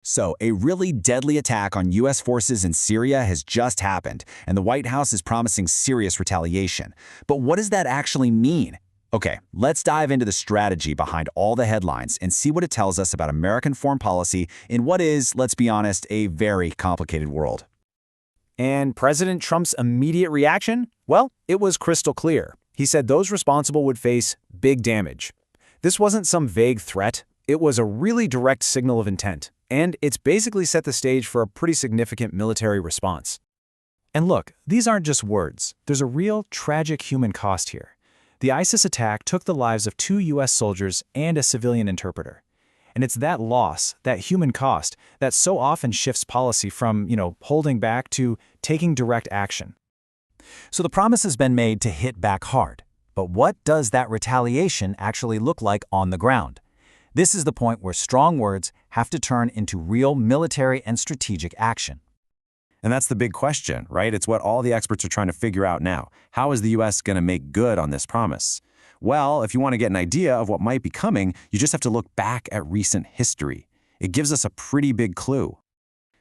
So, a really deadly attack on U.S. forces in Syria has just happened, and the White House is promising serious retaliation. But what does that actually mean? Okay, let's dive into the strategy behind all the headlines and see what it tells us about American foreign policy in what is, let's be honest, a very complicated world. And President Trump's immediate reaction? Well, it was crystal clear. He said those responsible would face big damage. This wasn't some vague threat. It was a really direct signal of intent. And it's basically set the stage for a pretty significant military response. And look, these aren't just words. There's a real tragic human cost here. The ISIS attack took the lives of 2 U.S. soldiers and a civilian interpreter. And it's that loss, that human cost, that so often shifts policy from, holding back to taking direct action. So the promise has been made to hit back hard. But what does that retaliation actually look like on the ground? This is the point where strong words have to turn into real military and strategic action. And that's the big question, right? It's what all the experts are trying to figure out now. How is the U.S. going to make good on this promise? Well, if you want to get an idea of what might be coming, you just have to look back at recent history. It gives us a pretty big clue.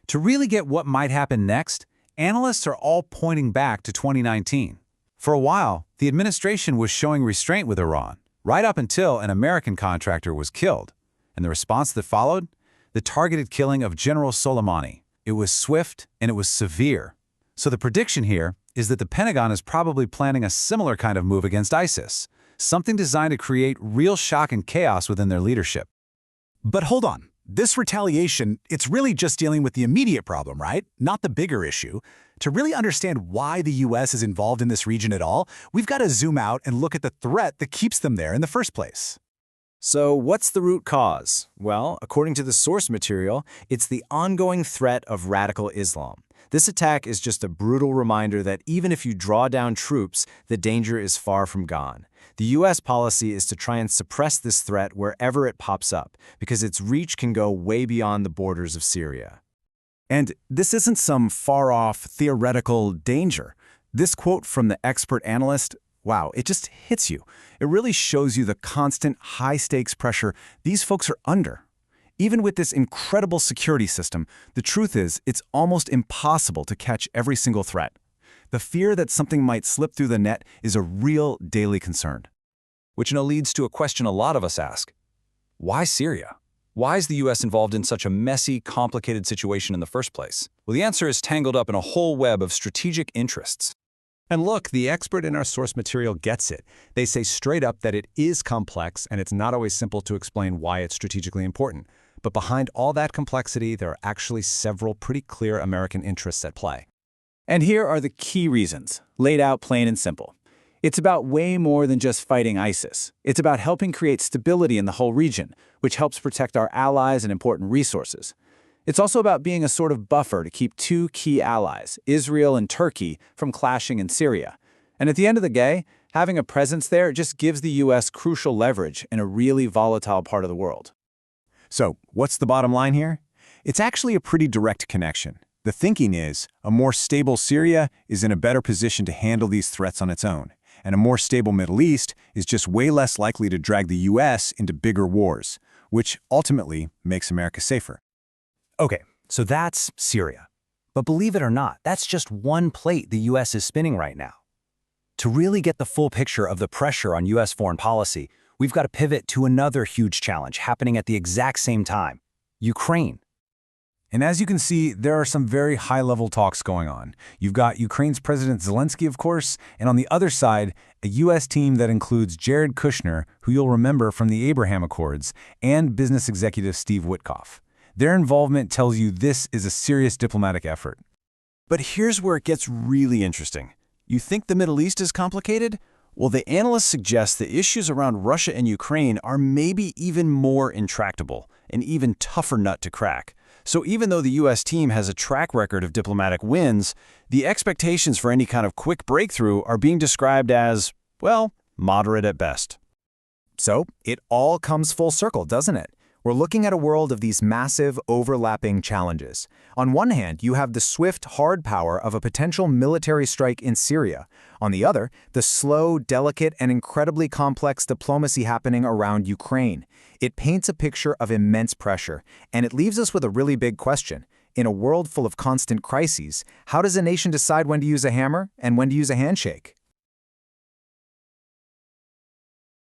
To really get what might happen next, analysts are all pointing back to 2019. For a while, the administration was showing restraint with Iran, right up until an American contractor was killed. And the response that followed? The targeted killing of General Soleimani. It was swift and it was severe. So the prediction here is that the Pentagon is probably planning a similar kind of move against ISIS, something designed to create real shock and chaos within their leadership. But hold on. This retaliation, it's really just dealing with the immediate problem, right? Not the bigger issue. To really understand why the U.S. is involved in this region at all, we've got to zoom out and look at the threat that keeps them there in the first place. So what's the root cause? Well, according to the source material, it's the ongoing threat of radical Islam. This attack is just a brutal reminder that even if you draw down troops, the danger is far from gone. The U.S. policy is to try and suppress this threat wherever it pops up, because its reach can go way beyond the borders of Syria. And this isn't some far-off theoretical danger. This quote from the expert analyst, wow, it just hits you. It really shows you the constant high-stakes pressure these folks are under. Even with this incredible security system, the truth is it's almost impossible to catch every single threat. The fear that something might slip through the net is a real daily concern. Which leads to a question a lot of us ask. Why Syria? Why is the U.S. involved in such a messy, complicated situation in the first place? Well, the answer is tangled up in a whole web of strategic interests. And look, the expert in our source material gets it. They say straight up that it is complex and it's not always simple to explain why it's strategically important. But behind all that complexity, there are actually several pretty clear American interests at play. And here are the key reasons, laid out plain and simple. It's about way more than just fighting ISIS. It's about helping create stability in the whole region, which helps protect our allies and important resources. It's also about being a sort of buffer to keep 2 key allies, Israel and Turkey, from clashing in Syria. And at the end of the day, having a presence there just gives the U.S. crucial leverage in a really volatile part of the world. So, what's the bottom line here? It's actually a pretty direct connection. The thinking is, a more stable Syria is in a better position to handle these threats on its own, and a more stable Middle East is just way less likely to drag the U.S. into bigger wars, which ultimately makes America safer. Okay, so that's Syria. But believe it or not, that's just one plate the U.S. is spinning right now. To really get the full picture of the pressure on U.S. foreign policy, we've got to pivot to another huge challenge happening at the exact same time: Ukraine. And as you can see, there are some very high-level talks going on. You've got Ukraine's President Zelensky, of course, and on the other side, a U.S. team that includes Jared Kushner, who you'll remember from the Abraham Accords, and business executive Steve Witkoff. Their involvement tells you this is a serious diplomatic effort. But here's where it gets really interesting. You think the Middle East is complicated? Well, the analysts suggest the issues around Russia and Ukraine are maybe even more intractable, an even tougher nut to crack. So even though the U.S. team has a track record of diplomatic wins, the expectations for any kind of quick breakthrough are being described as, well, moderate at best. So it all comes full circle, doesn't it? We're looking at a world of these massive, overlapping challenges. On one hand, you have the swift, hard power of a potential military strike in Syria. On the other, the slow, delicate, and incredibly complex diplomacy happening around Ukraine. It paints a picture of immense pressure, and it leaves us with a really big question. In a world full of constant crises, how does a nation decide when to use a hammer and when to use a handshake?